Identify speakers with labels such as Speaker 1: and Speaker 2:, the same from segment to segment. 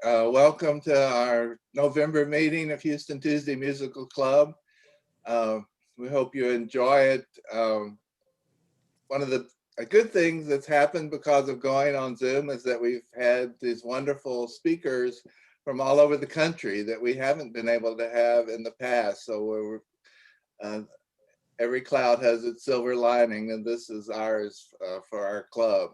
Speaker 1: Welcome to our November meeting of Houston Tuesday Musical Club. Uh, we hope you enjoy it. One of the good things that's happened because of going on Zoom is that we've had these wonderful speakers from all over the country that we haven't been able to have in the past. So every cloud has its silver lining, and this is ours for our club.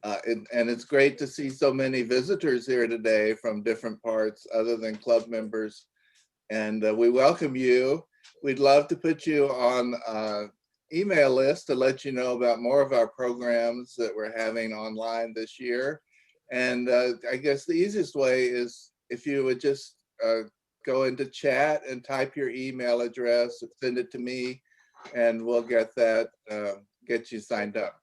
Speaker 1: And it's great to see so many visitors here today from different parts other than club members. And we welcome you. We'd love to put you on email list to let you know about more of our programs that we're having online this year. And I guess the easiest way is if you would just go into chat and type your email address, send it to me, and we'll get that, get you signed up.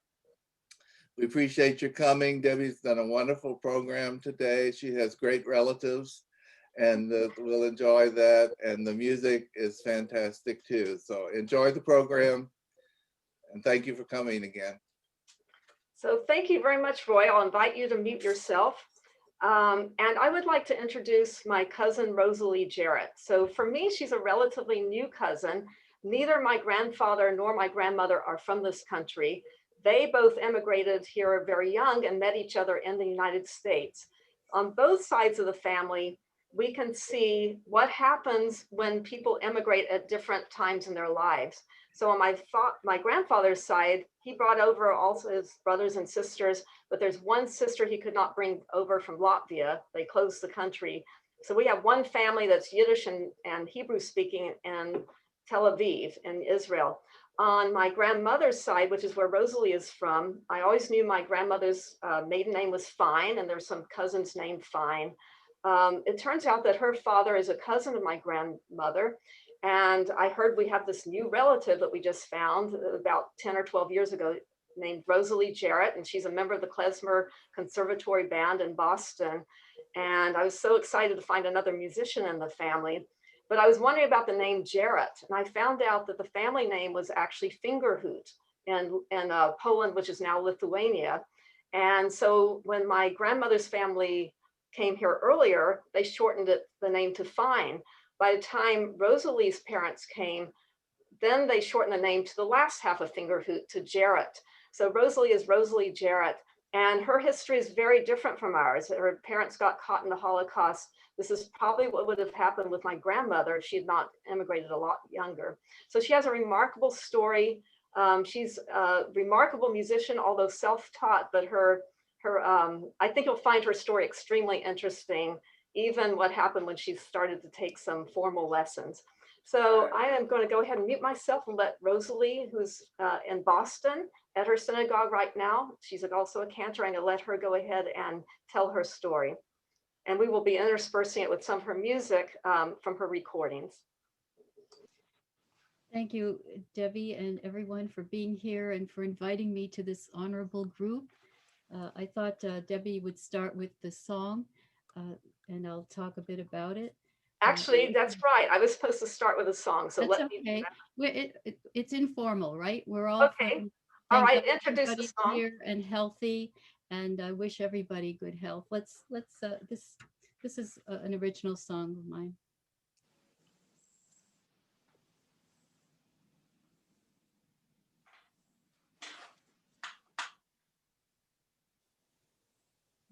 Speaker 1: We appreciate your coming. Debbie's done a wonderful program today. She has great relatives, and we'll enjoy that. And the music is fantastic too. So enjoy the program, and thank you for coming again.
Speaker 2: So thank you very much, Roy. I'll invite you to mute yourself. And I would like to introduce my cousin, Rosalie Gerut. So for me, she's a relatively new cousin. Neither my grandfather nor my grandmother are from this country. They both emigrated here very young and met each other in the United States. On both sides of the family, we can see what happens when people emigrate at different times in their lives. So on my grandfather's side, he brought over also his brothers and sisters, but there's one sister he could not bring over from Latvia. They closed the country. So we have one family that's Yiddish and Hebrew speaking in Tel Aviv in Israel. On my grandmother's side, which is where Rosalie is from, I always knew my grandmother's maiden name was Fine, and there's some cousins named Fine. It turns out that her father is a cousin of my grandmother. And I heard we have this new relative that we just found about 10 or 12 years ago named Rosalie Gerut, and she's a member of the Klezmer Conservatory Band in Boston. And I was so excited to find another musician in the family. But I was wondering about the name Gerut, and I found out that the family name was actually Fingerhut in Poland, which is now Lithuania. And so when my grandmother's family came here earlier, they shortened the name to Fine. By the time Rosalie's parents came, then they shortened the name to the last half of Fingerhut to Gerut. So Rosalie is Rosalie Gerut, and her history is very different from ours. Her parents got caught in the Holocaust. This is probably what would have happened with my grandmother if she had not immigrated a lot younger. So she has a remarkable story. She's a remarkable musician, although self-taught, but I think you'll find her story extremely interesting, even what happened when she started to take some formal lessons. So I am going to go ahead and mute myself and let Rosalie, who's in Boston at her synagogue right now, she's also a cantor, I'm going to let her go ahead and tell her story. And we will be interspersing it with some of her music from her recordings.
Speaker 3: Thank you, Debbie, and everyone for being here and for inviting me to this honorable group. I thought Debbie would start with the song, and I'll talk a bit about it.
Speaker 2: Actually, that's right. I was supposed to start with a song, so
Speaker 3: That's
Speaker 2: let me do
Speaker 3: okay. It's informal, right? We're all
Speaker 2: that. Okay.
Speaker 3: friends.
Speaker 2: All
Speaker 3: Thank
Speaker 2: right.
Speaker 3: God
Speaker 2: Introduce the
Speaker 3: everybody's
Speaker 2: song.
Speaker 3: here and healthy, and I wish everybody good health. This is an original song of mine.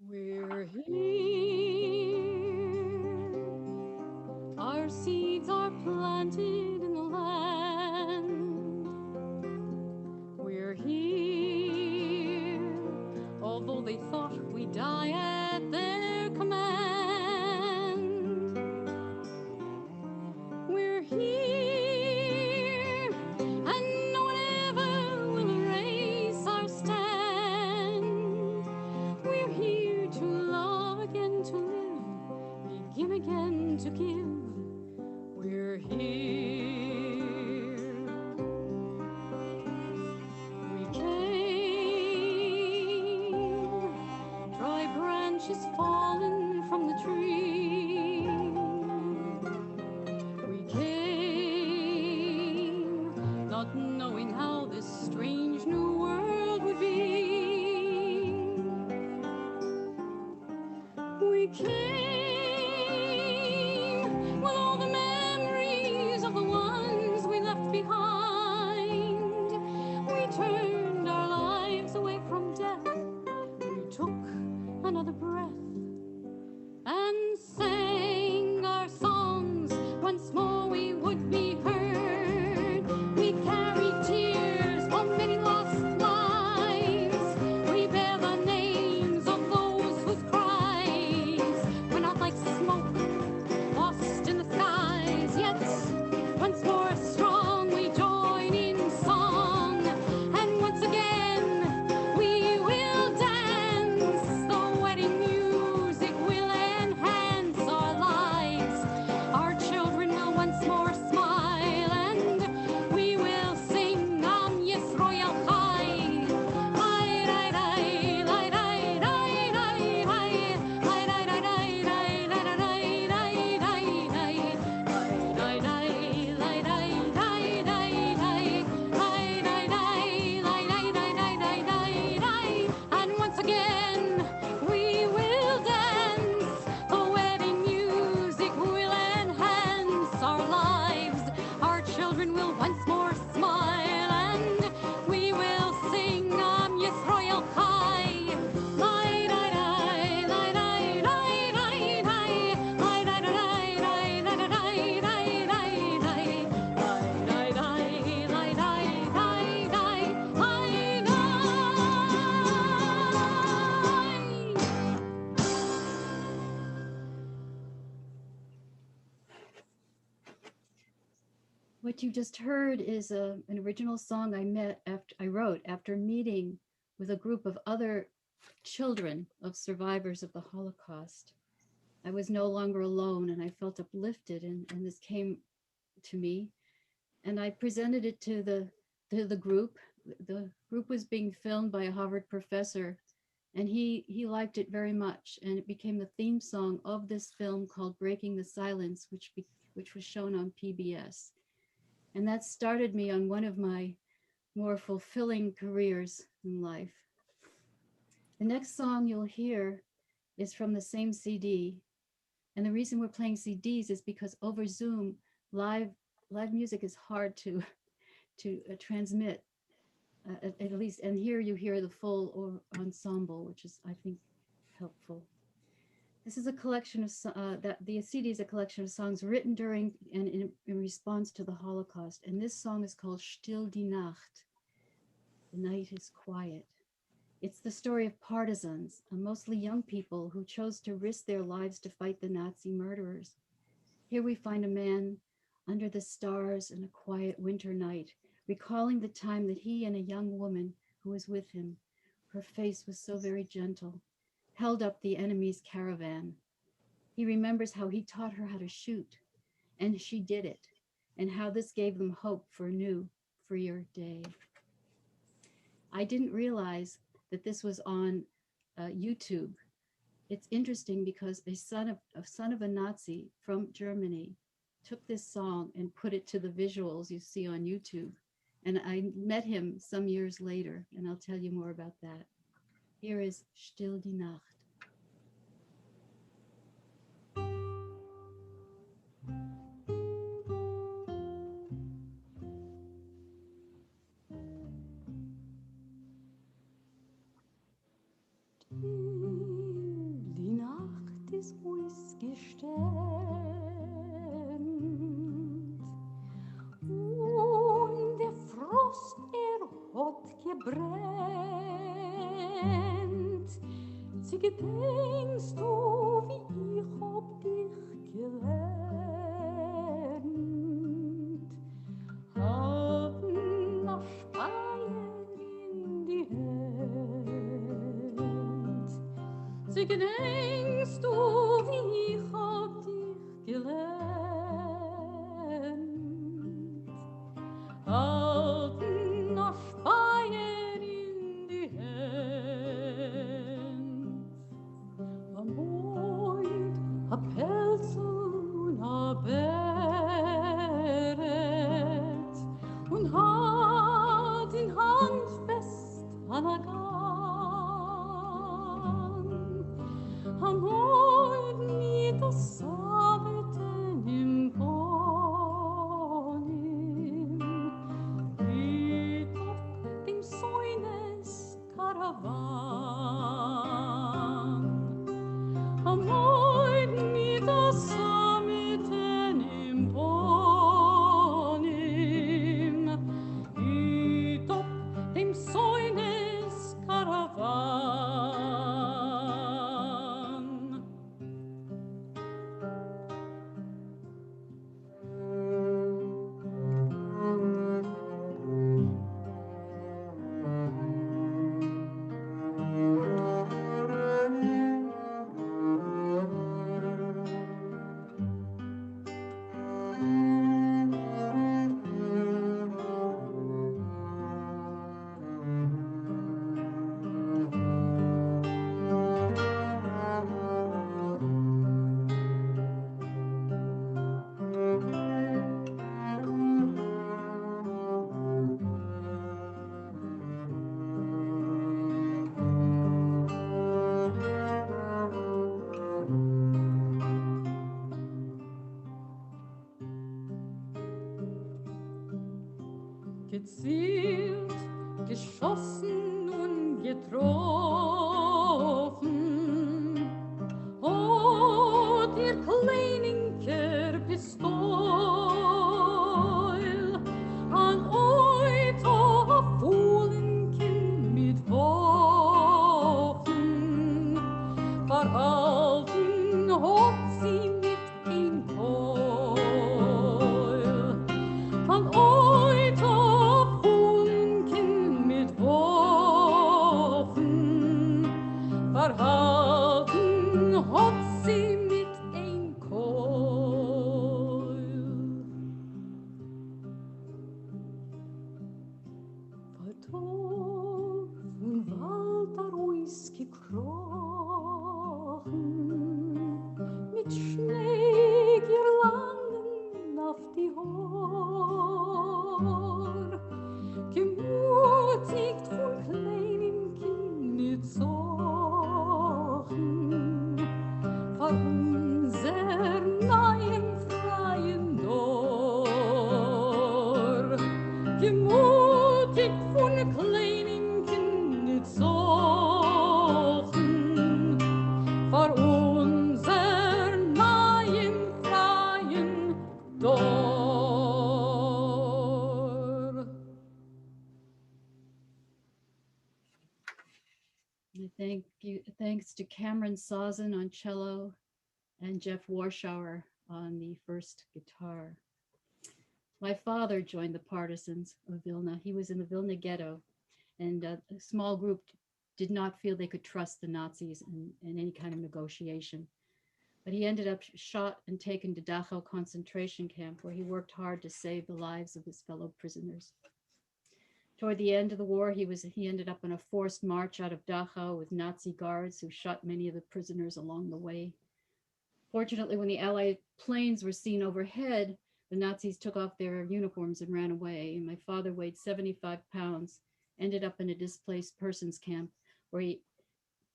Speaker 3: We're here. Our seeds are planted in the land. We're here, although they thought we'd die at their command. We're here, and no one ever will erase our stand. We're here to love again, to live, begin again to give. We're here. What you just heard is an original song I wrote after meeting with a group of other children of survivors of the Holocaust. I was no longer alone and I felt uplifted, and this came to me, and I presented it to the group. The group was being filmed by a Harvard professor, and he liked it very much, and it became the theme song of this film called Breaking the Silence, which was shown on PBS. And that started me on one of my more fulfilling careers in life. The next song you'll hear is from the same CD. And the reason we're playing CDs is because over Zoom, live music is hard to transmit, at least. And here you hear the full ensemble, which is, I think, helpful. This is a collection of the CD is a collection of songs written during and in response to the Holocaust. And this song is called Still die Nacht. The night is quiet. It's the story of partisans, mostly young people who chose to risk their lives to fight the Nazi murderers. Here we find a man under the stars in a quiet winter night, recalling the time that he and a young woman who was with him, her face was so very gentle, held up the enemy's caravan. He remembers how he taught her how to shoot, and she did it, and how this gave them hope for a new, freer day. I didn't realize that this was on YouTube. It's interesting because a son of a Nazi from Germany took this song and put it to the visuals you see on YouTube. And I met him some years later, and I'll tell you more about that. Here is Still die Nacht.
Speaker 4: Die Nacht ist ausgestemmt und der Frost, hat gebrennt. Sie gedenkst du, wie ich hab dich gelernt. Haben nach Speyer in die Hand. Sie gedenkst du, wie ich hab dich gelernt. Halten nach Speyer in die Hand. Am Mond, a Pelzel, a Beret und Hand in Hand fest an a Gang. Am Mond mit a Sabeten im Bonim, mit auf dem Säunes Karawan. Am Mond mit a Sabeten im Bonim, mit auf dem Säunes Karawan. Gezielt, geschossen und getroffen, hat ihr Kleininker Pistol an euch auf Fuhlenkind mit Waffen verhalten, hat sie mit dem Keul. Von
Speaker 3: thanks to Cameron Sawson on cello and Jeff Warshauer on the first guitar. My father joined the partisans of Vilna. He was in the Vilna ghetto, and a small group did not feel they could trust the Nazis in any kind of negotiation. But he ended up shot and taken to Dachau concentration camp, where he worked hard to save the lives of his fellow prisoners. Toward the end of the war, he ended up on a forced march out of Dachau with Nazi guards who shot many of the prisoners along the way. Fortunately, when the Allied planes were seen overhead, the Nazis took off their uniforms and ran away. And my father weighed 75 pounds, ended up in a displaced persons camp where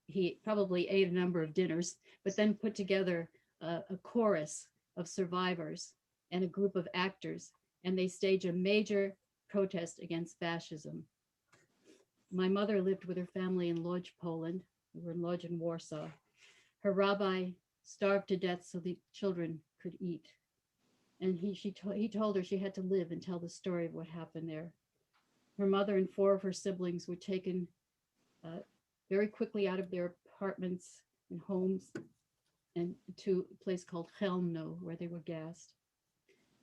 Speaker 3: he probably ate a number of dinners, but then put together a chorus of survivors and a group of actors, and they staged a major protest against fascism. My mother lived with her family in Lodz, Poland. We were in Lodz in Warsaw. Her rabbi starved to death so the children could eat. And he told her she had to live and tell the story of what happened there. Her mother and 4 of her siblings were taken very quickly out of their apartments and homes and to a place called Chelmno, where they were gassed.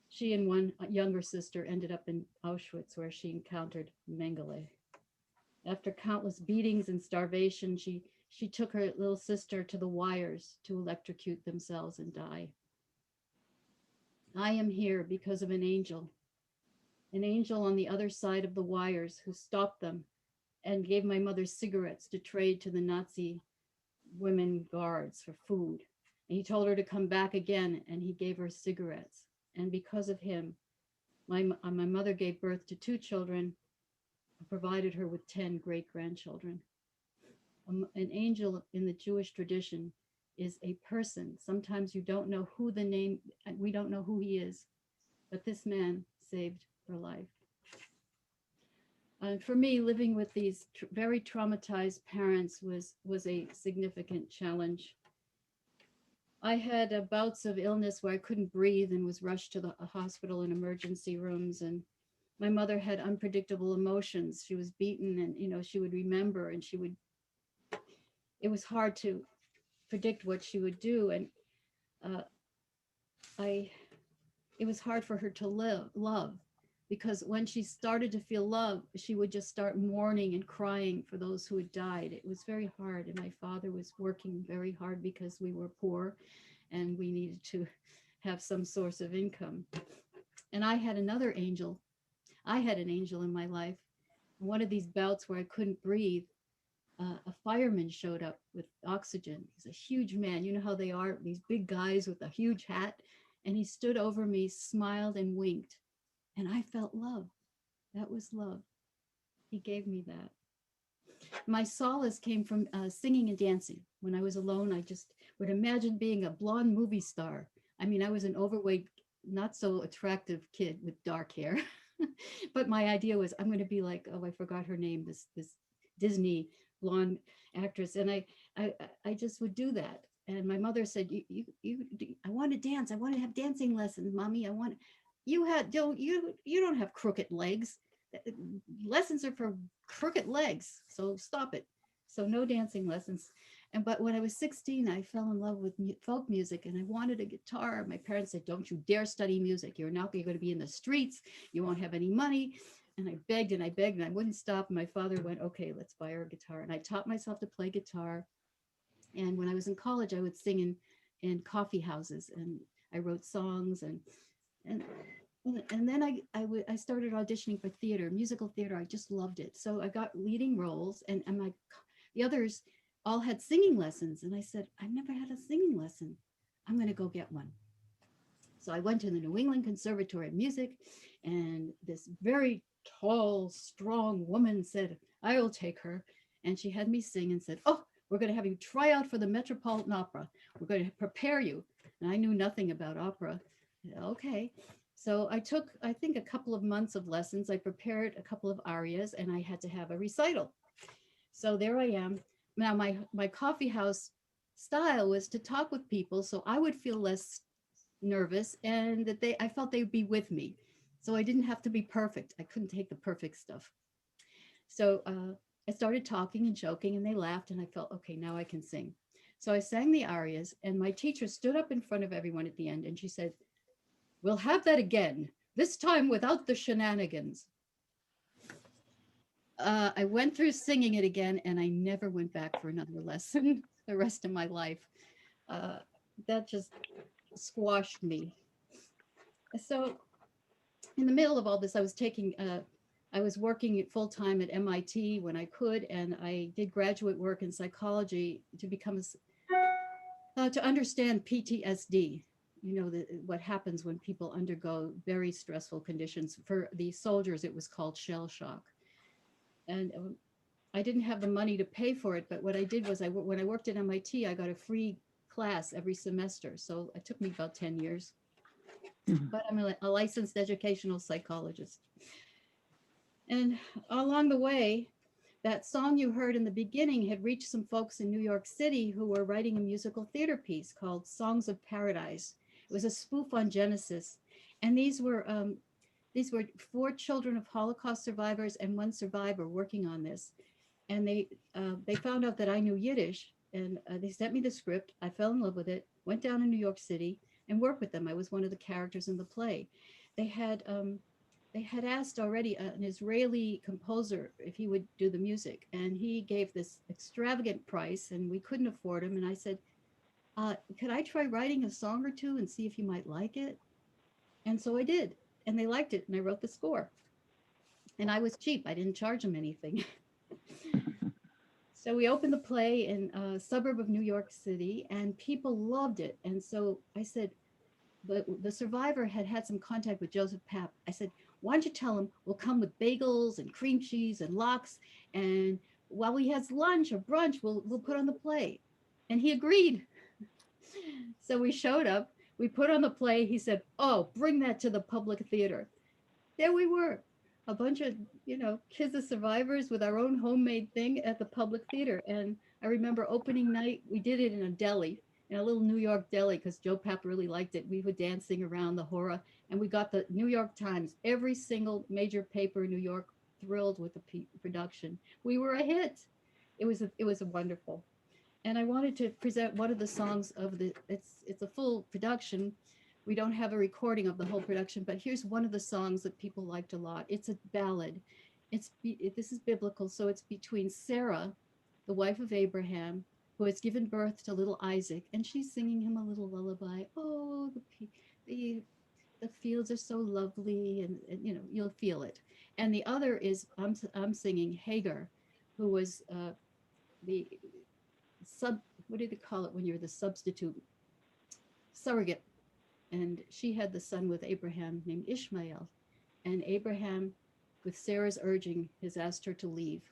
Speaker 3: She and one younger sister ended up in Auschwitz, where she encountered Mengele. After countless beatings and starvation, she took her little sister to the wires to electrocute themselves and die. I am here because of an angel on the other side of the wires who stopped them and gave my mother cigarettes to trade to the Nazi women guards for food. And he told her to come back again, and he gave her cigarettes. And because of him, my mother gave birth to 2 children, provided her with 10 great-grandchildren. An angel in the Jewish tradition is a person. Sometimes you don't know who we don't know who he is, but this man saved her life. For me, living with these very traumatized parents was a significant challenge. I had bouts of illness where I couldn't breathe and was rushed to the hospital and emergency rooms. And my mother had unpredictable emotions. She was beaten, and she would remember, and it was hard to predict what she would do. And it was hard for her to love, because when she started to feel love, she would just start mourning and crying for those who had died. It was very hard. And my father was working very hard because we were poor and we needed to have some source of income. And I had another angel. I had an angel in my life. One of these bouts where I couldn't breathe, a fireman showed up with oxygen. He's a huge man. You know how they are, these big guys with a huge hat. And he stood over me, smiled and winked. And I felt love. That was love. He gave me that. My solace came from singing and dancing. When I was alone, I just would imagine being a blonde movie star. I mean, I was an overweight, not so attractive kid with dark hair. But my idea was, I'm going to be like, I forgot her name, this Disney blonde actress. And I just would do that. And my mother said, I want to dance. I want to have dancing lessons, Mommy. You don't have crooked legs. Lessons are for crooked legs. So stop it. So no dancing lessons. But when I was 16, I fell in love with folk music, and I wanted a guitar. My parents said, don't you dare study music. You're going to be in the streets. You won't have any money. And I begged and I begged, and I wouldn't stop. And my father went, okay, let's buy her a guitar. And I taught myself to play guitar. And when I was in college, I would sing in coffee houses, and I wrote songs, and then I started auditioning for theater, musical theater. I just loved it. So I got leading roles, and the others all had singing lessons. And I said, I've never had a singing lesson. I'm going to go get one. So I went to the New England Conservatory of Music, and this very tall, strong woman said, I will take her. And she had me sing and said, oh, we're going to have you try out for the Metropolitan Opera. We're going to prepare you. And I knew nothing about opera. Okay. So I took, I think, a couple of months of lessons. I prepared a couple of arias, and I had to have a recital. So there I am. Now my coffee house style was to talk with people so I would feel less nervous, and that I felt they would be with me. So I didn't have to be perfect. I couldn't take the perfect stuff. So I started talking and joking, and they laughed, and I felt, okay, now I can sing. So I sang the arias, and my teacher stood up in front of everyone at the end, and she said, "We'll have that again, this time without the shenanigans." I went through singing it again, and I never went back for another lesson the rest of my life. Uh, that just squashed me. So in the middle of all this, I was working full time at MIT when I could, and I did graduate work in psychology to become to understand PTSD. You know, what happens when people undergo very stressful conditions. For the soldiers, it was called shell shock. And I didn't have the money to pay for it, but what I did was when I worked at MIT, I got a free class every semester. So it took me about 10 years. But I'm a licensed educational psychologist. And along the way, that song you heard in the beginning had reached some folks in New York City who were writing a musical theater piece called Songs of Paradise. It was a spoof on Genesis. And these were 4 children of Holocaust survivors and 1 survivor working on this. And they found out that I knew Yiddish, and they sent me the script. I fell in love with it, went down to New York City and worked with them. I was one of the characters in the play. They had asked already an Israeli composer if he would do the music, and he gave this extravagant price, and we couldn't afford him. And I said, could I try writing a song or two and see if you might like it? And so I did, and they liked it, and I wrote the score. And I was cheap. I didn't charge them anything. So we opened the play in a suburb of New York City, and people loved it. And so I said, the survivor had some contact with Joseph Papp. I said, why don't you tell him we'll come with bagels and cream cheese and lox, and while he has lunch or brunch, we'll put on the play. And he agreed. So we showed up, we put on the play. He said, oh, bring that to the public theater. There we were, a bunch of, kids of survivors with our own homemade thing at the public theater. And I remember opening night, we did it in a deli, in a little New York deli, because Joe Papp really liked it. We were dancing around the horror, and we got the New York Times, every single major paper in New York thrilled with the production. We were a hit. It was a wonderful. And I wanted to present one of the songs of it's a full production. We don't have a recording of the whole production, but here's one of the songs that people liked a lot. It's a ballad. This is biblical, so it's between Sarah, the wife of Abraham, who has given birth to little Isaac, and she's singing him a little lullaby. Oh, the fields are so lovely, and you'll feel it. And the other is I'm singing Hagar, who was what do they call it when you're the substitute? Surrogate. And she had the son with Abraham named Ishmael. And Abraham, with Sarah's urging, has asked her to leave.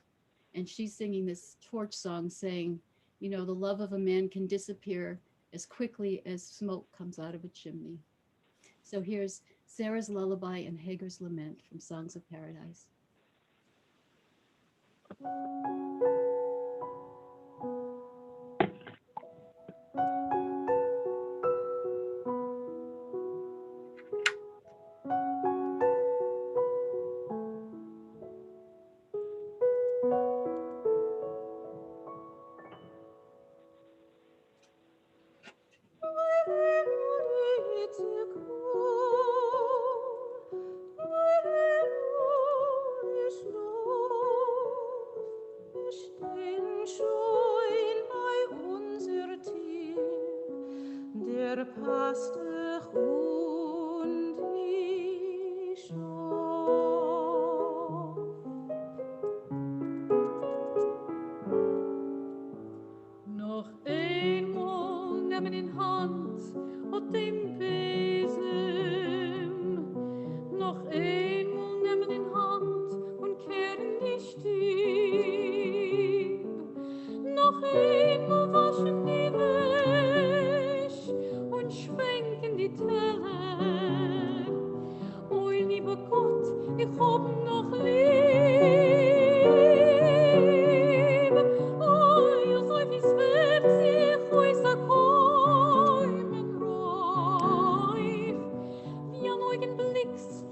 Speaker 3: And she's singing this torch song saying, the love of a man can disappear as quickly as smoke comes out of a chimney. So here's Sarah's lullaby and Hagar's lament from Songs of Paradise.
Speaker 4: Augenblicks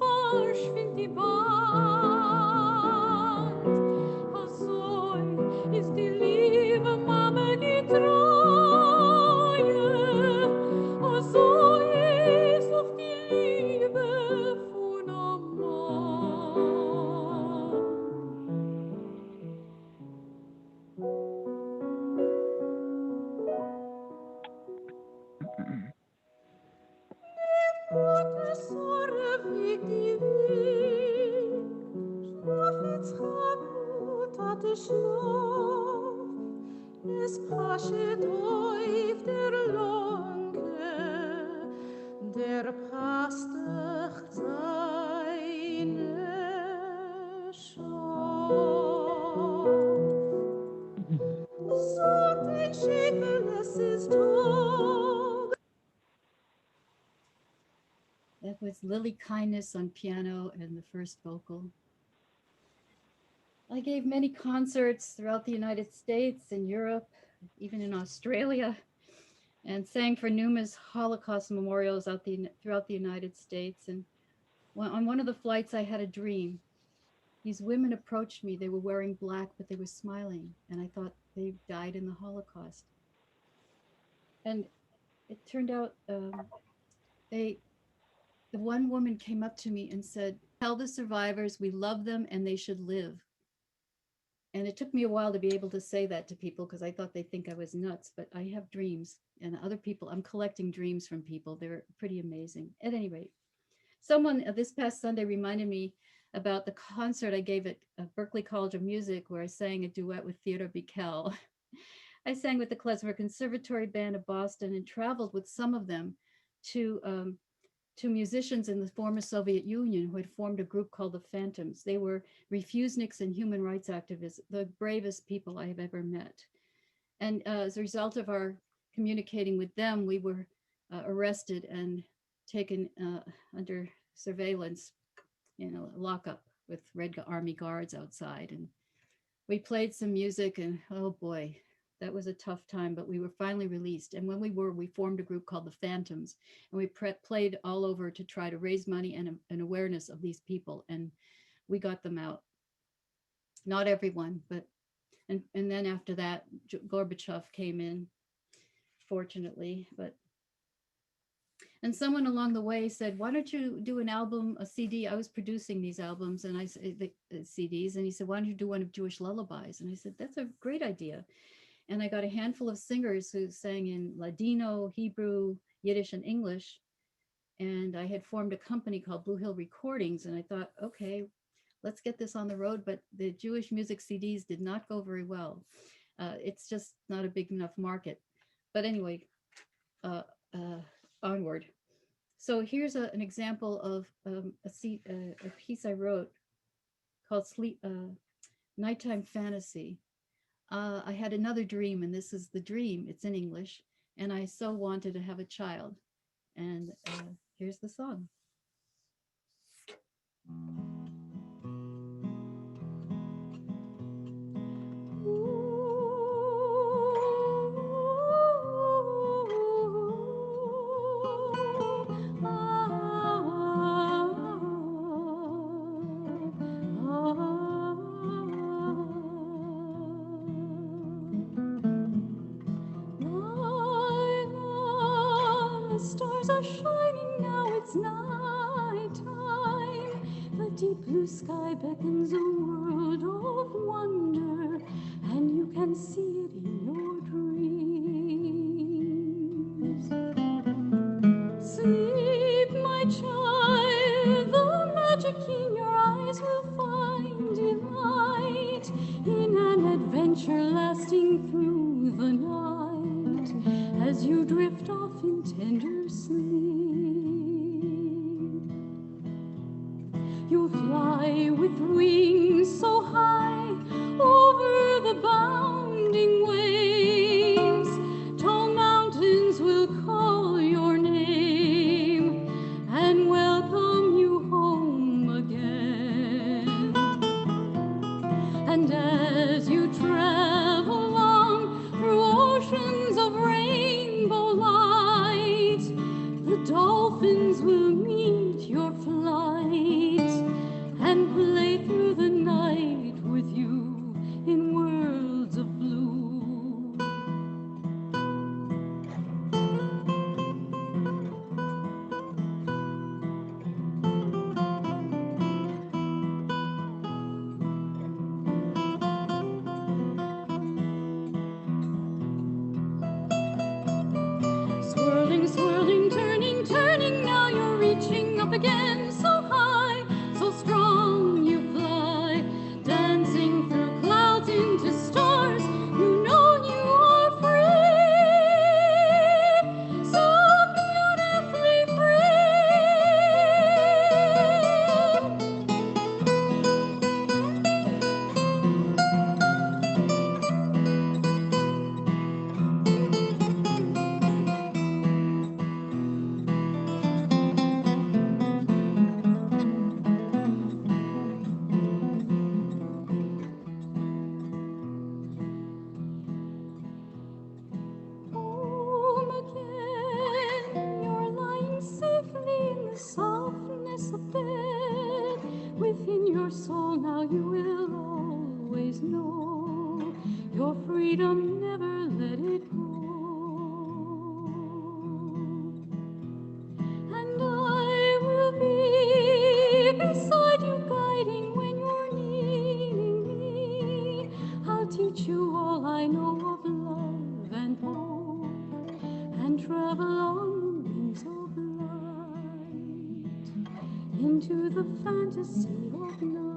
Speaker 4: Es pasche durch der Longe, der pastach seine Schau. So den Schäkel, es ist tot.
Speaker 3: That was Lily Kindness on piano and the first vocal. I gave many concerts throughout the United States and Europe, even in Australia, and sang for numerous Holocaust memorials throughout the United States. And on one of the flights, I had a dream. These women approached me. They were wearing black, but they were smiling. And I thought they died in the Holocaust. And it turned out the one woman came up to me and said, "Tell the survivors we love them and they should live." And it took me a while to be able to say that to people because I thought they think I was nuts, but I have dreams and other people, I'm collecting dreams from people. They're pretty amazing. At any rate, someone this past Sunday reminded me about the concert I gave at Berklee College of Music where I sang a duet with Theodore Bickel. I sang with the Klezmer Conservatory Band of Boston and traveled with some of them to musicians in the former Soviet Union who had formed a group called the Phantoms. They were refuseniks and human rights activists, the bravest people I have ever met. And as a result of our communicating with them, we were arrested and taken under surveillance in a lockup with Red Army guards outside. And we played some music and oh boy, that was a tough time, but we were finally released. And when we formed a group called the Phantoms, and we played all over to try to raise money and an awareness of these people. And we got them out. Not everyone, but, and then after that, Gorbachev came in, fortunately, but. And someone along the way said, "Why don't you do an album, a CD?" I was producing these albums and the CDs, and he said, "Why don't you do one of Jewish lullabies?" And I said, "That's a great idea." And I got a handful of singers who sang in Ladino, Hebrew, Yiddish, and English. And I had formed a company called Blue Hill Recordings. And I thought, okay, let's get this on the road. But the Jewish music CDs did not go very well. It's just not a big enough market. But anyway, onward. So here's an example of a piece I wrote called Nighttime Fantasy. I had another dream, and this is the dream. It's in English, and I so wanted to have a child. And here's the song.
Speaker 4: Stars are shining now, it's night time. The deep blue sky beckons a world of wonder, and you can see it in your dreams. Sleep, my child, the magic in your eyes will find delight in an adventure lasting through the night as you drift off in tender sleep. You'll fly with wings so high over the bounding waves. Tall mountains will call your name and welcome you home again. And as you travel on through oceans of rainbow light, the dolphins will meet your flight and play through the night with you in worlds of blue. Swirling soul now you will always know. Your freedom, never let it go. And I will be beside you, guiding when you're needing me. I'll teach you all I know of love and hope, and travel on wings of light into the fantasy of night.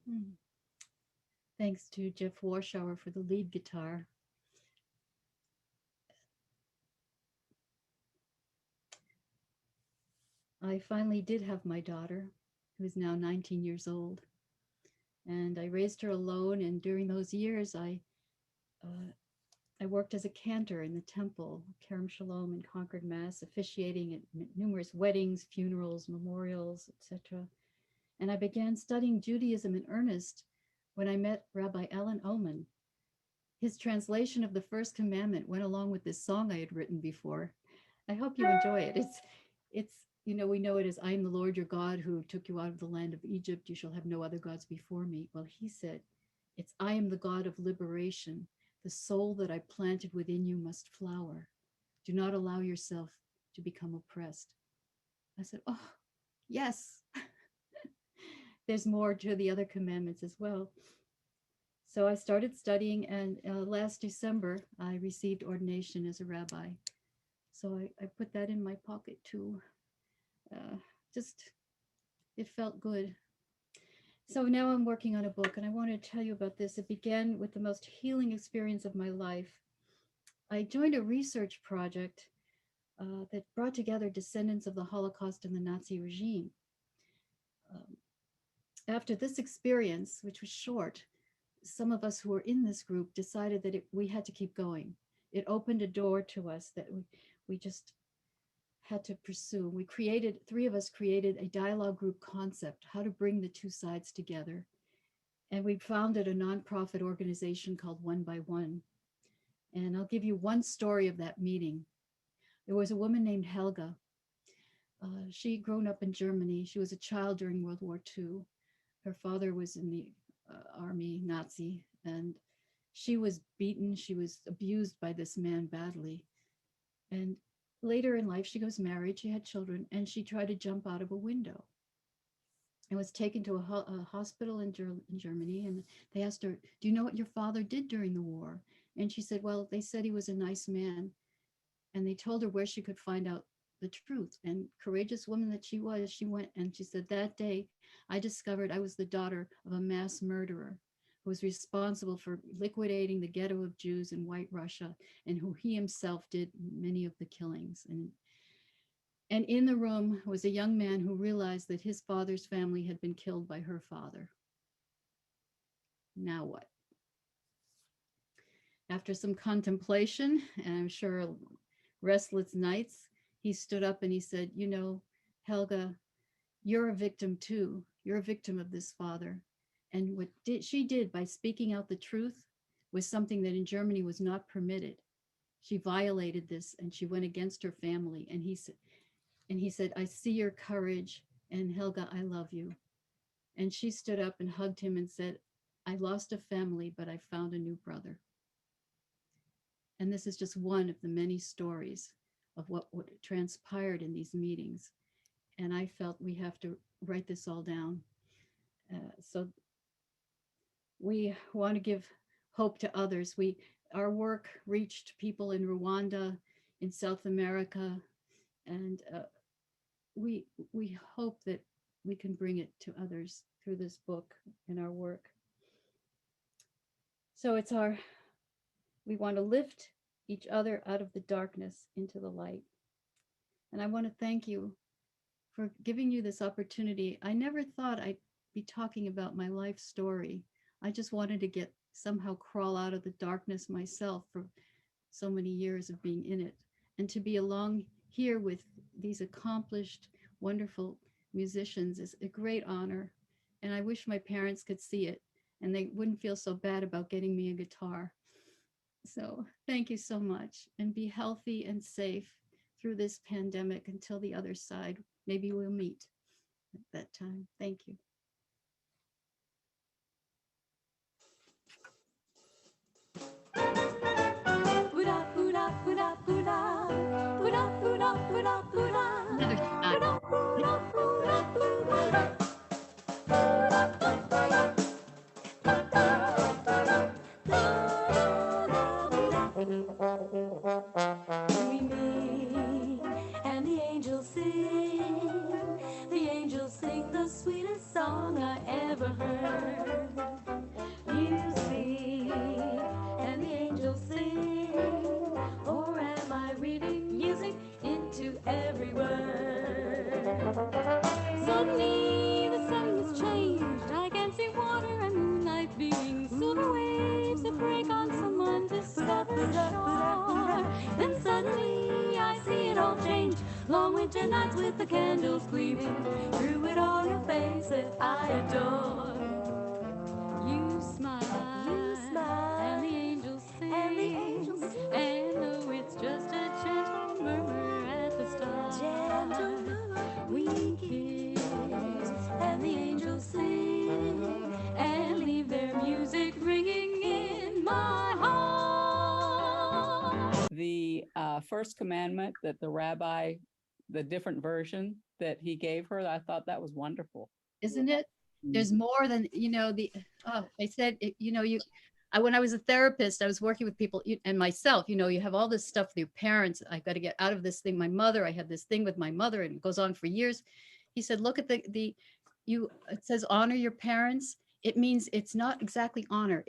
Speaker 3: Hmm. Thanks to Jeff Warshauer for the lead guitar. I finally did have my daughter, who is now 19 years old. And I raised her alone. And during those years, I worked as a cantor in the temple, Kerem Shalom in Concord, Mass, officiating at numerous weddings, funerals, memorials, etc. And I began studying Judaism in earnest when I met Rabbi Alan Oman. His translation of the first commandment went along with this song I had written before. I hope you enjoy it. It's we know it as I am the Lord your God who took you out of the land of Egypt. You shall have no other gods before me. Well, he said, it's I am the God of liberation. The soul that I planted within you must flower. Do not allow yourself to become oppressed. I said, oh, yes. There's more to the other commandments as well. So I started studying, and last December, I received ordination as a rabbi. So I put that in my pocket too. It felt good. So now I'm working on a book, and I want to tell you about this. It began with the most healing experience of my life. I joined a research project that brought together descendants of the Holocaust and the Nazi regime. After this experience, which was short, some of us who were in this group decided that we had to keep going. It opened a door to us that we just had to pursue. Three of us created a dialogue group concept, how to bring the two sides together. And we founded a nonprofit organization called One by One. And I'll give you one story of that meeting. There was a woman named Helga. She'd grown up in Germany. She was a child during World War II. Her father was in the army, Nazi, and she was beaten. She was abused by this man badly. And later in life, she was married, she had children, and she tried to jump out of a window and was taken to a hospital in Germany. And they asked her, do you know what your father did during the war? And she said, well, they said he was a nice man. And they told her where she could find out the truth. And courageous woman that she was, she went and she said, that day, I discovered I was the daughter of a mass murderer who was responsible for liquidating the ghetto of Jews in White Russia, and who he himself did many of the killings. And in the room was a young man who realized that his father's family had been killed by her father. Now what? After some contemplation, and I'm sure restless nights, he stood up and he said, you know, Helga, you're a victim too. You're a victim of this father. And what she did by speaking out the truth was something that in Germany was not permitted. She violated this and she went against her family. And he said, I see your courage, and Helga, I love you. And she stood up and hugged him and said, I lost a family, but I found a new brother. And this is just one of the many stories of what transpired in these meetings. And I felt we have to write this all down. So we want to give hope to others. Our work reached people in Rwanda, in South America, and we hope that we can bring it to others through this book and our work. So we want to lift each other out of the darkness into the light. And I want to thank you for giving you this opportunity. I never thought I'd be talking about my life story. I just wanted to somehow crawl out of the darkness myself for so many years of being in it, and to be along here with these accomplished, wonderful musicians is a great honor. And I wish my parents could see it and they wouldn't feel so bad about getting me a guitar. So thank you so much, and be healthy and safe through this pandemic until the other side. Maybe we'll meet at that time. Thank you. Another
Speaker 4: And the angels sing the sweetest song I ever heard. You see, and the angels sing, or am I reading music into every word? Suddenly the setting has changed. I can see water and moonlight beaming, silver waves that break on some undiscovered shore. Then suddenly I see it all change. Long winter nights with the candles gleaming, through it all your face that I adore. You smile, and the angels sing, and though it's just a gentle murmur at the start, we kiss, and the angels sing, and leave their music ringing in my heart.
Speaker 5: The first commandment that the rabbi, the different version that he gave her, I thought that was wonderful.
Speaker 3: Isn't it? There's more than, I said, when I was a therapist, I was working with people and myself, you have all this stuff with your parents. I got to get out of this thing. My mother, I had this thing with my mother and it goes on for years. He said, look at it says honor your parents. It means it's not exactly honor.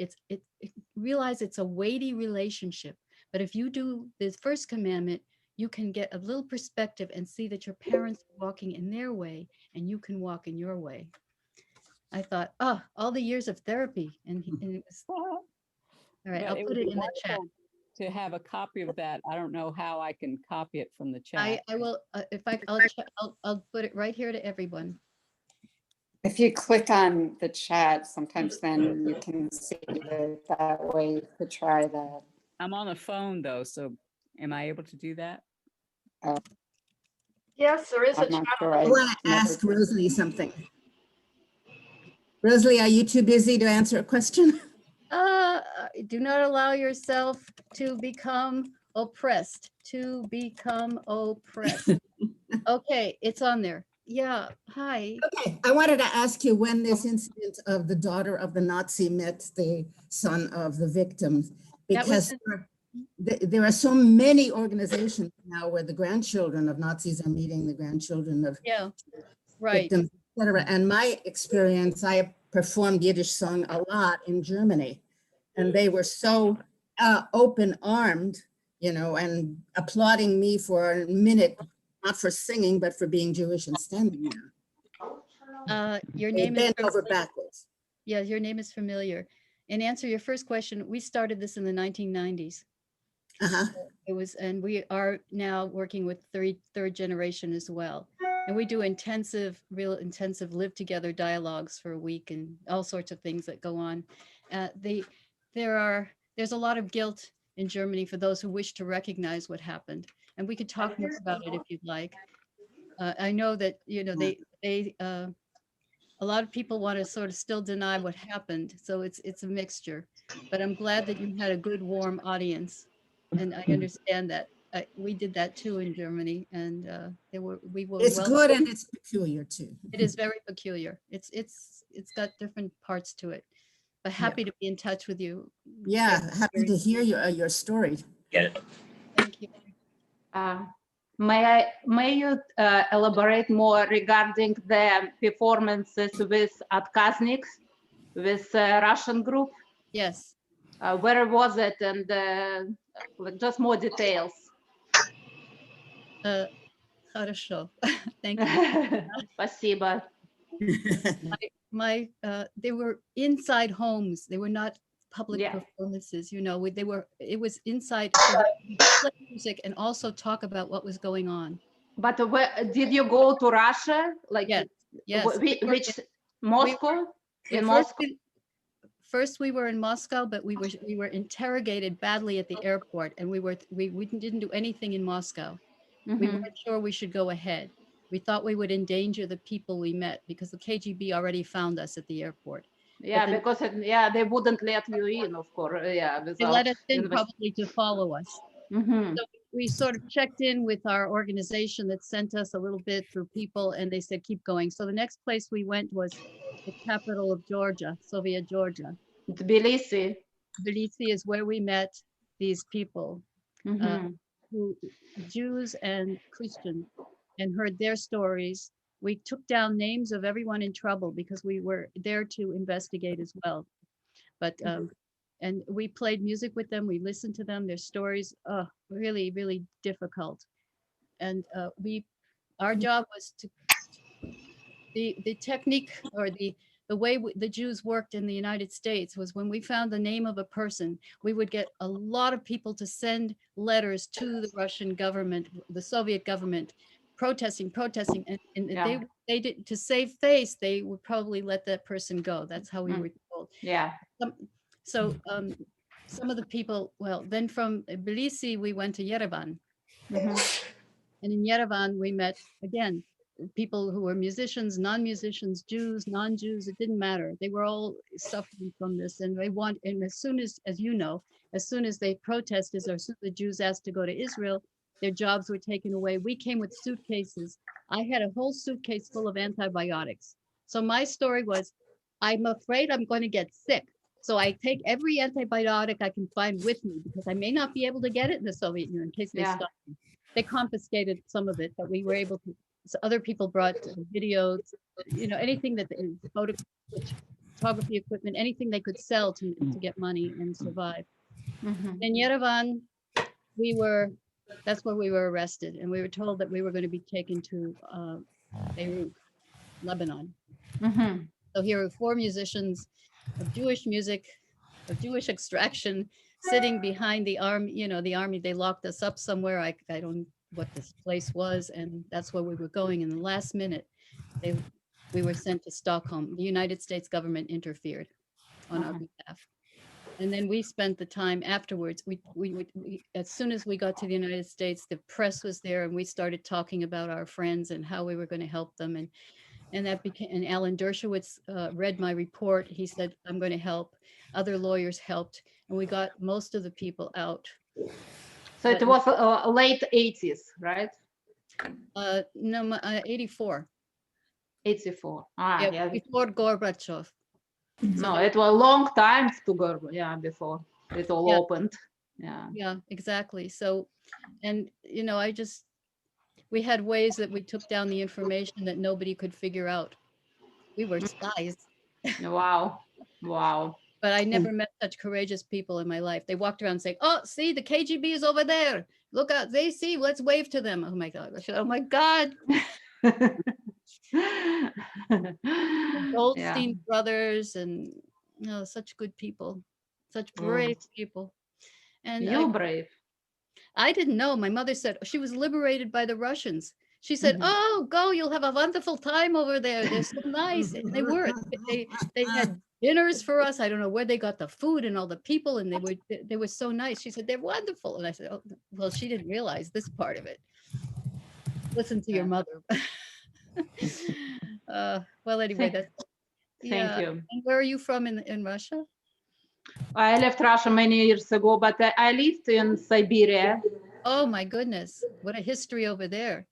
Speaker 3: Realize it's a weighty relationship. But if you do this first commandment, you can get a little perspective and see that your parents are walking in their way and you can walk in your way. I thought, all the years of therapy. And it was, all right, I'll put it in the chat.
Speaker 5: To have a copy of that, I don't know how I can copy it from the chat.
Speaker 3: I will, I'll put it right here to everyone.
Speaker 6: If you click on the chat, sometimes then you can see it that way. You could try that.
Speaker 5: I'm on the phone though, so am I able to do that?
Speaker 2: Yes, there is a
Speaker 6: I'm not
Speaker 2: chat.
Speaker 6: sure.
Speaker 7: I want to ask Rosalie something. Rosalie, are you too busy to answer a question?
Speaker 3: Do not allow yourself to become oppressed, Okay, it's on there. Yeah, hi.
Speaker 7: Okay, I wanted to ask you when this incident of the daughter of the Nazi met the son of the victims, because there are so many organizations now where the grandchildren of Nazis are meeting the grandchildren of victims, etc. And my experience, I performed Yiddish song a lot in Germany, and they were so open-armed, and applauding me for a minute, not for singing, but for being Jewish and standing there.
Speaker 3: Your name is
Speaker 7: over backwards.
Speaker 3: Yeah, your name is familiar. And answer your first question, we started this in the 1990s. It was, and we are now working with third generation as well. And we do real intensive live together dialogues for a week and all sorts of things that go on. There's a lot of guilt in Germany for those who wish to recognize what happened. And we could talk more about it if you'd like. I know that, a lot of people want to sort of still deny what happened. So it's a mixture, but I'm glad that you had a good, warm audience. And I understand that. We did that too in Germany, and we were.
Speaker 7: It's good and it's peculiar too.
Speaker 3: It is very peculiar. It's got different parts to it. But happy to be in touch with you.
Speaker 7: Yeah, happy to hear your story.
Speaker 3: Thank you.
Speaker 8: May you elaborate more regarding the performances with Odkazniks, with Russian group?
Speaker 3: Yes.
Speaker 8: Where was it, and just more details?
Speaker 3: Хорошо. Thank you.
Speaker 8: Спасибо.
Speaker 3: They were inside homes. They were not public performances. It was inside, so they could play music and also talk about what was going on.
Speaker 8: But did you go to Russia? Like,
Speaker 3: Yes, yes.
Speaker 8: which Moscow? In
Speaker 3: First
Speaker 8: Moscow?
Speaker 3: first we were in Moscow, but we were interrogated badly at the airport, and we didn't do anything in Moscow. We
Speaker 8: Mhm.
Speaker 3: weren't sure we should go ahead. We thought we would endanger the people we met because the KGB already found us at the airport.
Speaker 8: Yeah,
Speaker 3: then-
Speaker 8: because yeah, they wouldn't let you in, of course. Yeah,
Speaker 3: They
Speaker 8: without
Speaker 3: let us in probably to follow us.
Speaker 8: Mhm.
Speaker 3: So we sort of checked in with our organization that sent us a little bit through people, and they said, keep going. So the next place we went was the capital of Georgia, Soviet Georgia.
Speaker 8: Tbilisi.
Speaker 3: Tbilisi is where we met these people,
Speaker 8: Mhm.
Speaker 3: who Jews and Christians, and heard their stories. We took down names of everyone in trouble because we were there to investigate as well. But and we played music with them. We listened to them. Their stories, really, really difficult. And our job was to the technique, or the way the Jews worked in the United States, was when we found the name of a person, we would get a lot of people to send letters to the Russian government, the Soviet government, protesting, and
Speaker 8: Yeah.
Speaker 3: they did, to save face, they would probably let that person go. That's how we were told.
Speaker 8: Yeah.
Speaker 3: So some of the people, well, then from Tbilisi, we went to Yerevan.
Speaker 8: Mhm.
Speaker 3: And in Yerevan, we met, again, people who were musicians, non-musicians, Jews, non-Jews, it didn't matter. They were all suffering from this. And and as soon as you know, as soon as they protested, or as soon as the Jews asked to go to Israel, their jobs were taken away. We came with suitcases. I had a whole suitcase full of antibiotics. So my story was, I'm afraid I'm going to get sick. So I take every antibiotic I can find with me, because I may not be able to get it in the Soviet Union in case they
Speaker 8: Yeah.
Speaker 3: stop me. They confiscated some of it, but we were able to. So other people brought videos, anything that photography equipment, anything they could sell to get money and survive.
Speaker 8: Mhm.
Speaker 3: In Yerevan, that's where we were arrested, and we were told that we were going to be taken to Beirut, Lebanon.
Speaker 8: Mhm.
Speaker 3: So here are 4 musicians of Jewish music, of Jewish extraction, sitting behind the army. The army, they locked us up somewhere. I don't know what this place was, and that's where we were going. In the last minute, we were sent to Stockholm. The United States government interfered on our behalf. And then we spent the time afterwards. We as soon as we got to the United States, the press was there, and we started talking about our friends and how we were going to help them. And that became, and Alan Dershowitz read my report. He said, I'm going to help. Other lawyers helped, and we got most of the people out.
Speaker 8: So it was late 80s, right?
Speaker 3: No, 84.
Speaker 8: 84. Yeah.
Speaker 3: Before Gorbachev.
Speaker 8: No, it was a long time to go. Yeah, before it all opened. Yeah.
Speaker 3: Yeah, exactly. So, and we had ways that we took down the information that nobody could figure out. We were spies.
Speaker 8: Wow. Wow.
Speaker 3: But I never met such courageous people in my life. They walked around saying, "Oh, see, the KGB is over there. Look out, they see, let's wave to them." Oh my God. Oh my God. The Goldstein brothers, and such good people, such brave people. And
Speaker 8: You brave.
Speaker 3: I didn't know. My mother said she was liberated by the Russians. She said, "Oh, go! You'll have a wonderful time over there. They're so nice." And they were. They had dinners for us. I don't know where they got the food and all the people, and they were so nice. She said, "They're wonderful." And I said, "Oh, well, she didn't realize this part of it. Listen to your mother." Well, anyway, that's.
Speaker 8: Thank you.
Speaker 3: And where are you from in Russia?
Speaker 8: I left Russia many years ago, but I lived in Siberia.
Speaker 3: Oh my goodness, what a history over there.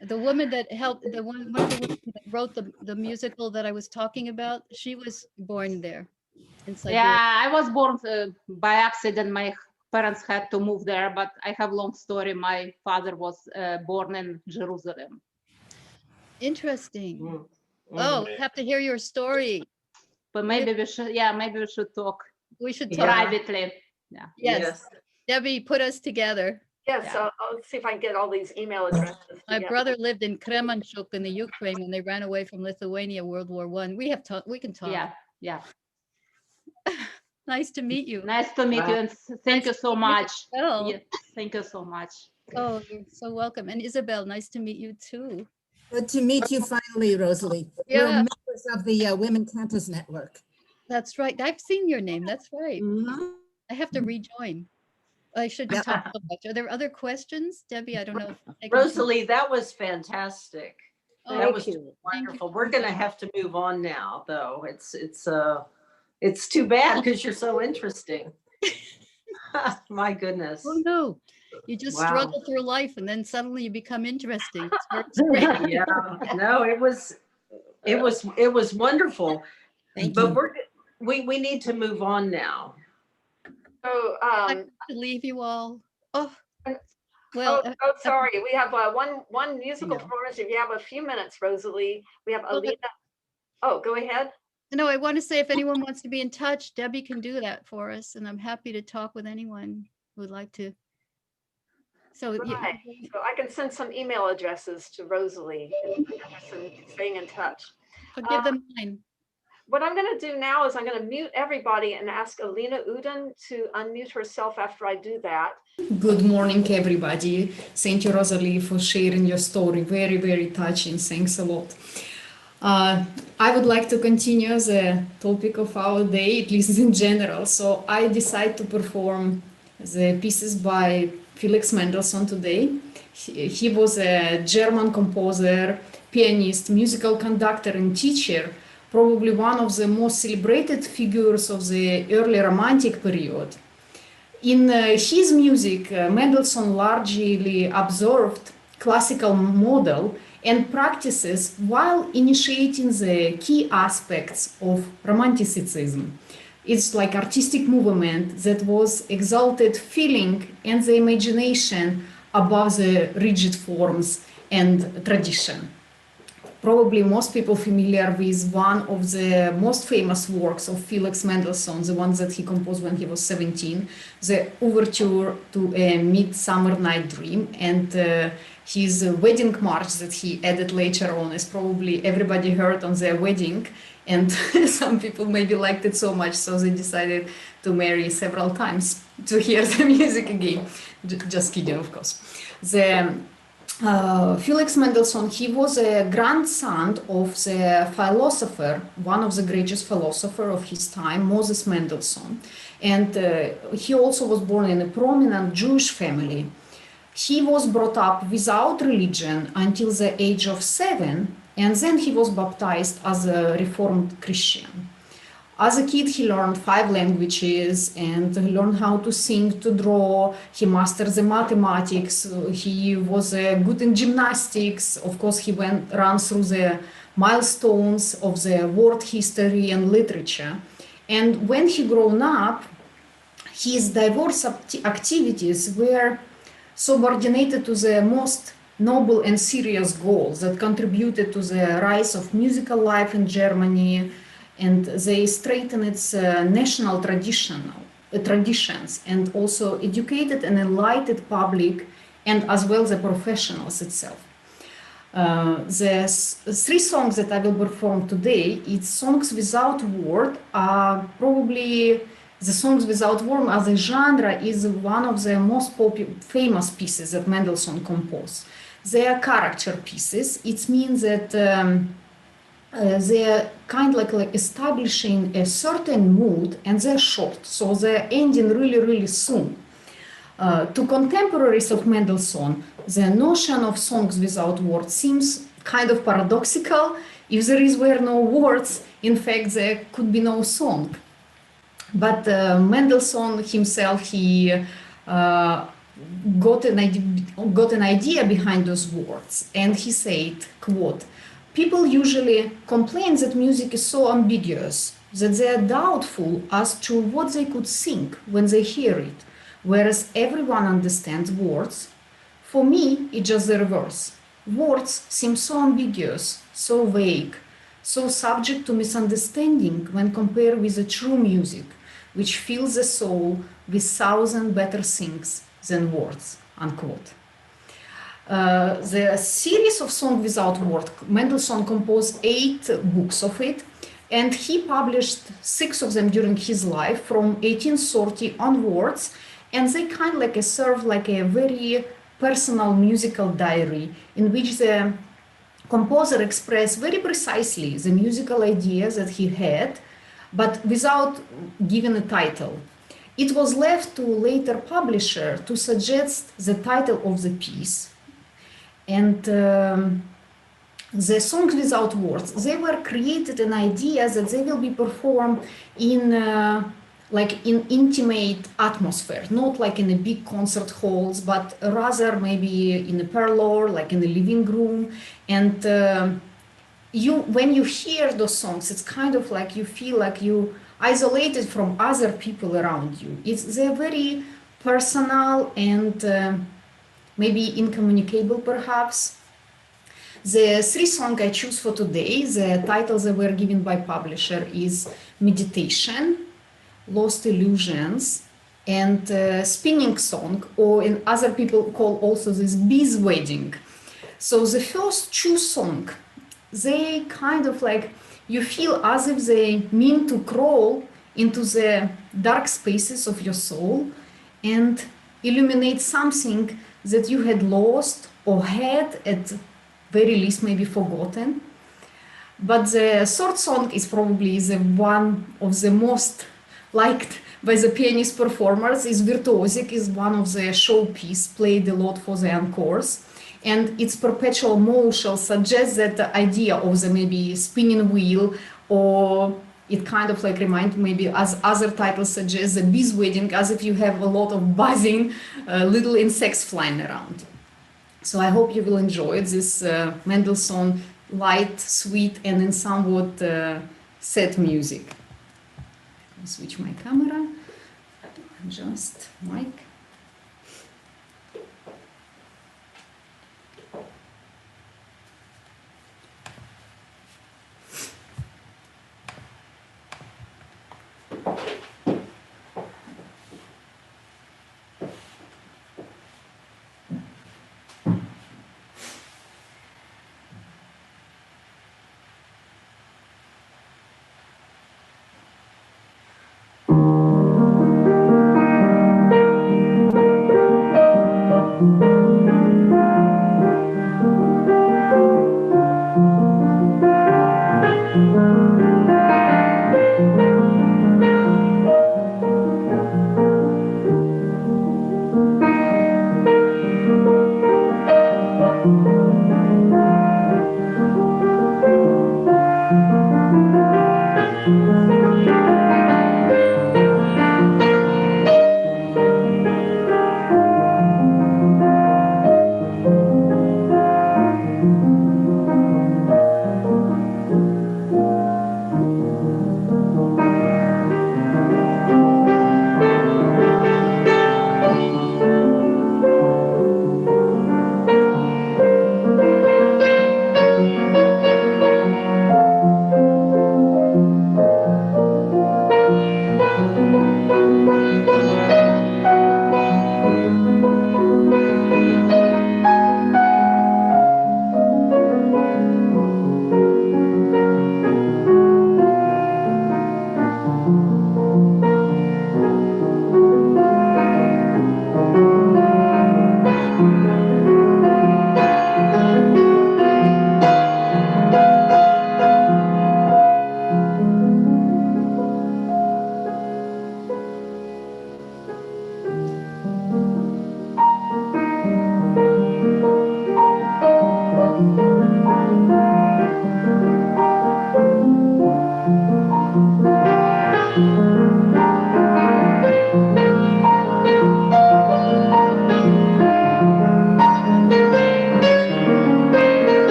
Speaker 3: The woman that helped, one of the women that wrote the musical that I was talking about, she was born there in Siberia.
Speaker 8: Yeah, I was born by accident. My parents had to move there, but I have a long story. My father was born in Jerusalem.
Speaker 3: Interesting. Oh, have to hear your story.
Speaker 8: But maybe we should talk.
Speaker 3: We should talk
Speaker 8: privately. Yeah.
Speaker 3: Yes. Debbie, put us together.
Speaker 2: Yes, yeah. I'll see if I can get all these email addresses.
Speaker 3: My brother lived in Kremenchuk in the Ukraine when they ran away from Lithuania, World War I. We can talk.
Speaker 8: Yeah.
Speaker 3: Nice to meet you.
Speaker 8: Nice to meet you, and thank you so much.
Speaker 3: Oh.
Speaker 8: Yeah, thank you so much.
Speaker 3: Oh, you're so welcome. And Isabel, nice to meet you too.
Speaker 7: Good to meet you finally, Rosalie. We're
Speaker 3: Yeah,
Speaker 7: members of the Women Cantors Network.
Speaker 3: that's right. I've seen your name. That's right.
Speaker 7: Mhm.
Speaker 3: I have to rejoin. I shouldn't
Speaker 7: Yep.
Speaker 3: talk so much. Are there other questions? Debbie, I don't know if taking too-
Speaker 9: Rosalie, that was fantastic.
Speaker 3: Oh,
Speaker 9: That was
Speaker 2: Thank you.
Speaker 3: thank you
Speaker 9: wonderful.
Speaker 3: so
Speaker 9: We're going to
Speaker 3: much.
Speaker 9: have to move on now, though. It's too bad because you're so interesting. My goodness.
Speaker 3: Oh no, you just
Speaker 9: Wow.
Speaker 3: struggle through life and then suddenly you become interesting. It's great.
Speaker 9: Yeah. No, it was wonderful.
Speaker 7: Thank
Speaker 9: But
Speaker 7: you.
Speaker 9: we need to move on now.
Speaker 2: So,
Speaker 3: I have to leave you all. Oh, well,
Speaker 2: sorry. We have one musical
Speaker 3: No.
Speaker 2: performance. If you have a few minutes, Rosalie, we have
Speaker 3: Well,
Speaker 2: Alina. Oh, go ahead.
Speaker 3: no, I want to say if anyone wants to be in touch, Debbie can do that for us. And I'm happy to talk with anyone who would like to. So
Speaker 2: Right. So I can send some email addresses to Rosalie if you're interested in staying in touch.
Speaker 3: I'll give them mine.
Speaker 2: What I'm going to do now is I'm going to mute everybody and ask Alina Uddin to unmute herself after I do that.
Speaker 10: Good morning, everybody. Thank you, Rosalie, for sharing your story. Very, very touching. Thanks a lot. I would like to continue the topic of our day, at least in general. So I decided to perform the pieces by Felix Mendelssohn today. He was a German composer, pianist, musical conductor, and teacher, probably one of the most celebrated figures of the early Romantic period. In his music, Mendelssohn largely observed classical model and practices while initiating the key aspects of Romanticism. It's like artistic movement that was exalted feeling and the imagination above the rigid forms and tradition. Probably most people familiar with one of the most famous works of Felix Mendelssohn, the one that he composed when he was 17, the Overture to a Midsummer Night Dream, and his wedding march that he added later on is probably everybody heard on their wedding, and some people maybe liked it so much so they decided to marry several times to hear the music again. Just kidding, of course. Felix Mendelssohn, he was a grandson of the philosopher, one of the greatest philosophers of his time, Moses Mendelssohn. And he also was born in a prominent Jewish family. He was brought up without religion until the age of 7, and then he was baptized as a Reformed Christian. As a kid, he learned 5 languages and learned how to sing, to draw. He mastered the mathematics. He was good in gymnastics. Of course, he ran through the milestones of the world history and literature. And when he grown up, his diverse activities were subordinated to the most noble and serious goals that contributed to the rise of musical life in Germany, and they strengthened its national traditions and also educated an enlightened public and as well the professionals itself. The 3 songs that I will perform today, it's songs without word, probably the songs without word as a genre is one of the most famous pieces that Mendelssohn composed. They are character pieces. It means that they're kind of like establishing a certain mood and they're short, so they're ending really, really soon. To contemporaries of Mendelssohn, the notion of songs without words seems kind of paradoxical. If there were no words, in fact, there could be no song. But Mendelssohn himself, he got an idea behind those words, and he said, quote, "People usually complain that music is so ambiguous, that they are doubtful as to what they could think when they hear it, whereas everyone understands words. For me, it's just the reverse. Words seem so ambiguous, so vague, so subject to misunderstanding when compared with the true music, which fills the soul with 1,000 better things than words," unquote. The series of songs without word, Mendelssohn composed 8 books of it, and he published 6 of them during his life from 1830 onwards, and they kind of like serve like a very personal musical diary in which the composer expressed very precisely the musical ideas that he had, but without giving a title. It was left to later publisher to suggest the title of the piece. And the songs without words, they were created an idea that they will be performed in like in intimate atmosphere, not like in a big concert halls, but rather maybe in a parlor, like in a living room. And when you hear those songs, it's kind of like you feel like you isolated from other people around you. They're very personal and maybe incommunicable perhaps. The 3 songs I choose for today, the titles that were given by publisher is Meditation, Lost Illusions, and Spinning Song, or in other people call also this Bee's Wedding. So the first 2 songs, they kind of like, you feel as if they mean to crawl into the dark spaces of your soul and illuminate something that you had lost or had at very least maybe forgotten. But the 3rd song is probably the one of the most liked by the pianist performers. Is virtuosic, is one of the showpiece played a lot for the encores. And its perpetual motion suggests that the idea of the maybe spinning wheel, or it kind of like reminds maybe, as other titles suggest, the bee's wedding, as if you have a lot of buzzing little insects flying around. So I hope you will enjoy this Mendelssohn light, sweet, and in somewhat sad music. I'll switch my camera, adjust mic.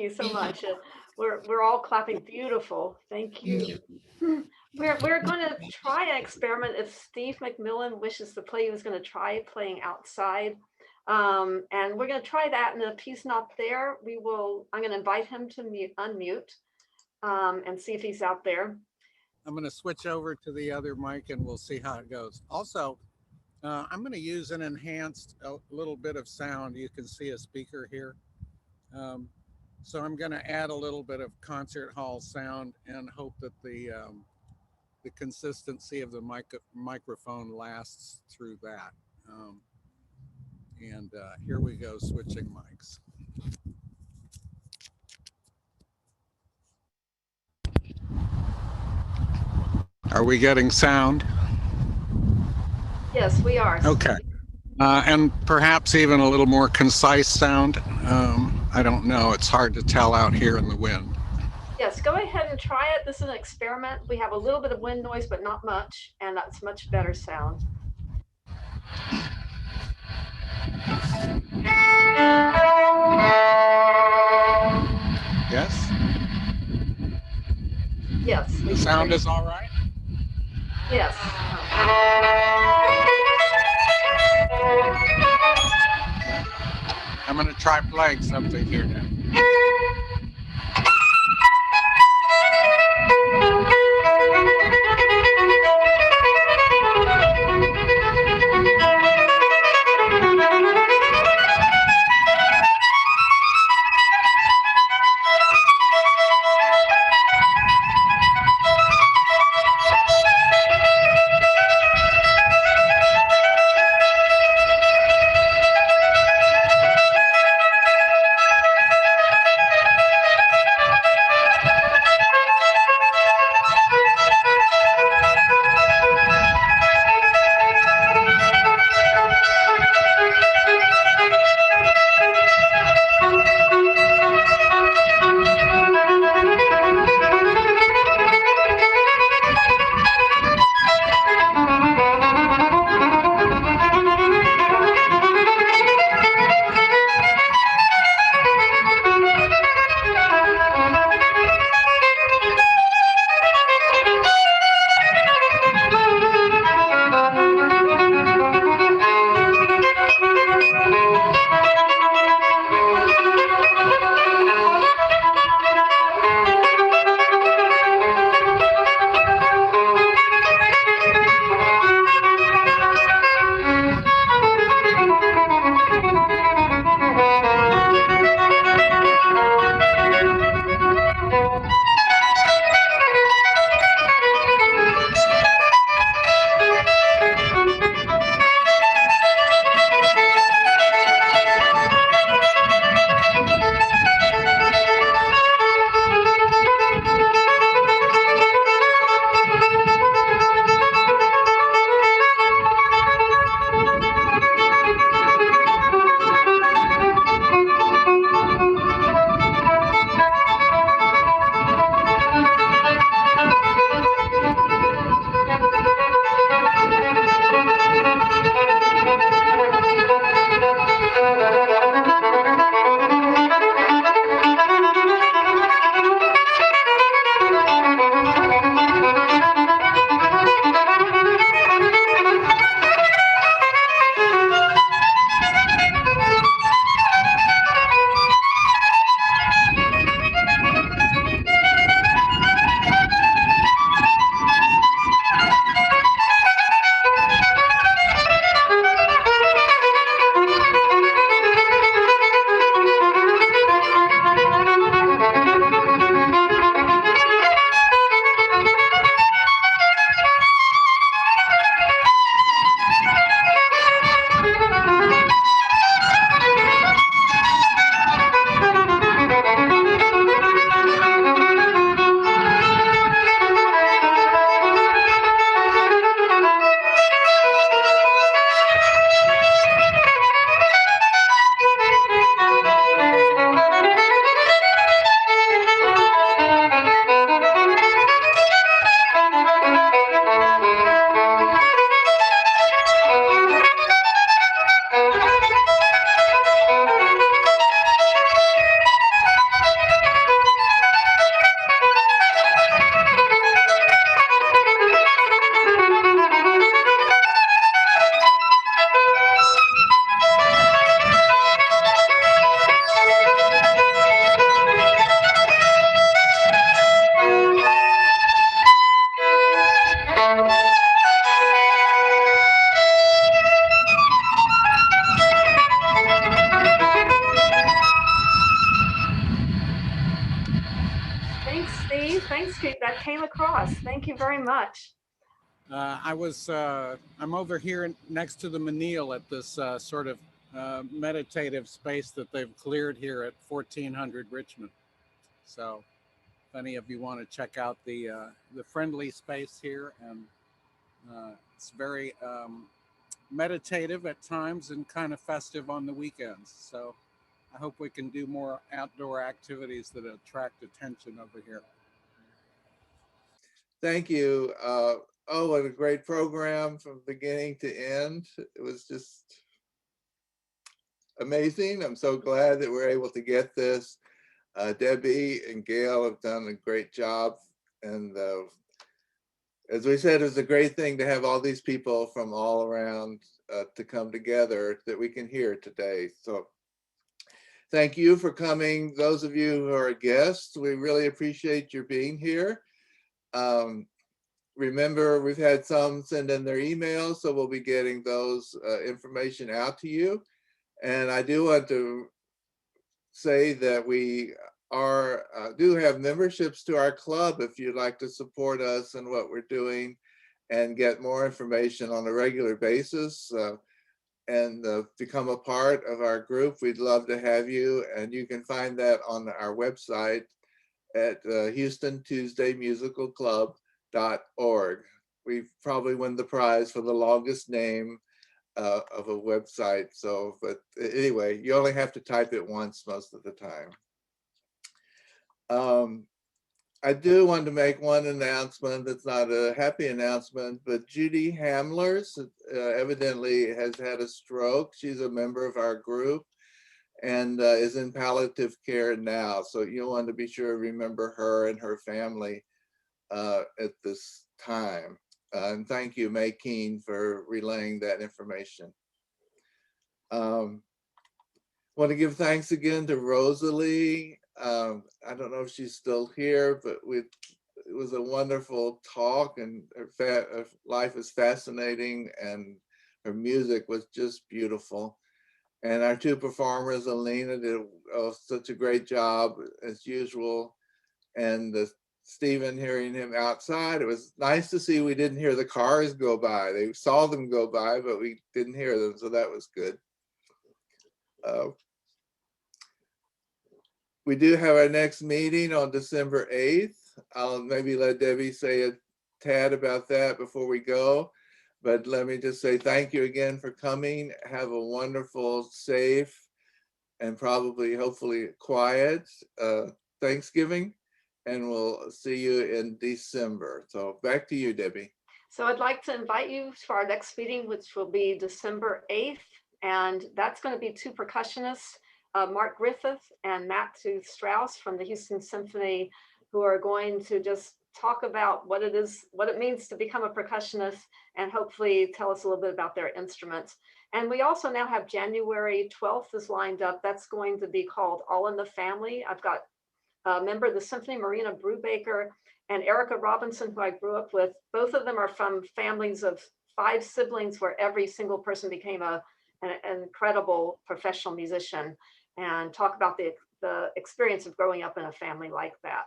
Speaker 2: you so much. We're all clapping. Beautiful. Thank you. We're going to try an experiment. If Steve MacMillan wishes to play, he was going to try playing outside. And we're going to try that. And if he's not there, I'm going to invite him to unmute and see if he's out there.
Speaker 11: I'm going to switch over to the other mic and we'll see how it goes. Also, I'm going to use an enhanced a little bit of sound. You can see a speaker here. So I'm going to add a little bit of concert hall sound and hope that the consistency of the microphone lasts through that. Here we go, switching mics. Are we getting sound?
Speaker 2: Yes, we are.
Speaker 11: Okay. And perhaps even a little more concise sound. I don't know. It's hard to tell out here in the wind.
Speaker 2: Yes, go ahead and try it. This is an experiment. We have a little bit of wind noise, but not much, and that's much better sound.
Speaker 11: Yes?
Speaker 2: Yes.
Speaker 11: The sound is all right?
Speaker 2: Yes.
Speaker 11: I'm going to try playing something here now.
Speaker 2: Thanks, Steve. Thanks, Steve. That came across. Thank you very much.
Speaker 11: I'm over here next to the Menil at this sort of meditative space that they've cleared here at 1400 Richmond. So if any of you want to check out the friendly space here, and it's very meditative at times and kind of festive on the weekends. So I hope we can do more outdoor activities that attract attention over here.
Speaker 1: Thank you. Oh, what a great program from beginning to end. It was just amazing. I'm so glad that we're able to get this. Debbie and Gail have done a great job. And as we said, it's a great thing to have all these people from all around to come together that we can hear today. So thank you for coming. Those of you who are guests, we really appreciate your being here. Remember, we've had some send in their emails, so we'll be getting those information out to you. And I do want to say that we do have memberships to our club if you'd like to support us and what we're doing and get more information on a regular basis and become a part of our group. We'd love to have you, and you can find that on our website at HoustonTuesdayMusicalClub.org. We probably win the prize for the longest name of a website. So, but anyway, you only have to type it once most of the time. I do want to make one announcement that's not a happy announcement, but Judy Hamlers evidently has had a stroke. She's a member of our group and is in palliative care now. So you'll want to be sure to remember her and her family at this time. And thank you, May Keene, for relaying that information. Want to give thanks again to Rosalie. I don't know if she's still here, but it was a wonderful talk, and her life is fascinating, and her music was just beautiful. And our two performers, Alina did such a great job as usual. And Stephen, hearing him outside, it was nice to see we didn't hear the cars go by. They saw them go by, but we didn't hear them, so that was good. We do have our next meeting on December 8th. I'll maybe let Debbie say a tad about that before we go. But let me just say thank you again for coming. Have a wonderful, safe, and probably, hopefully, quiet Thanksgiving. And we'll see you in December. So back to you, Debbie.
Speaker 2: So I'd like to invite you to our next meeting, which will be December 8th. And that's going to be two percussionists, Mark Griffith and Matthew Strauss from the Houston Symphony, who are going to just talk about what it means to become a percussionist, and hopefully tell us a little bit about their instruments. And we also now have January 12th is lined up. That's going to be called All in the Family. I've got a member of the symphony, Marina Brubaker, and Erica Robinson, who I grew up with. Both of them are from families of 5 siblings where every single person became an incredible professional musician, and talk about the experience of growing up in a family like that.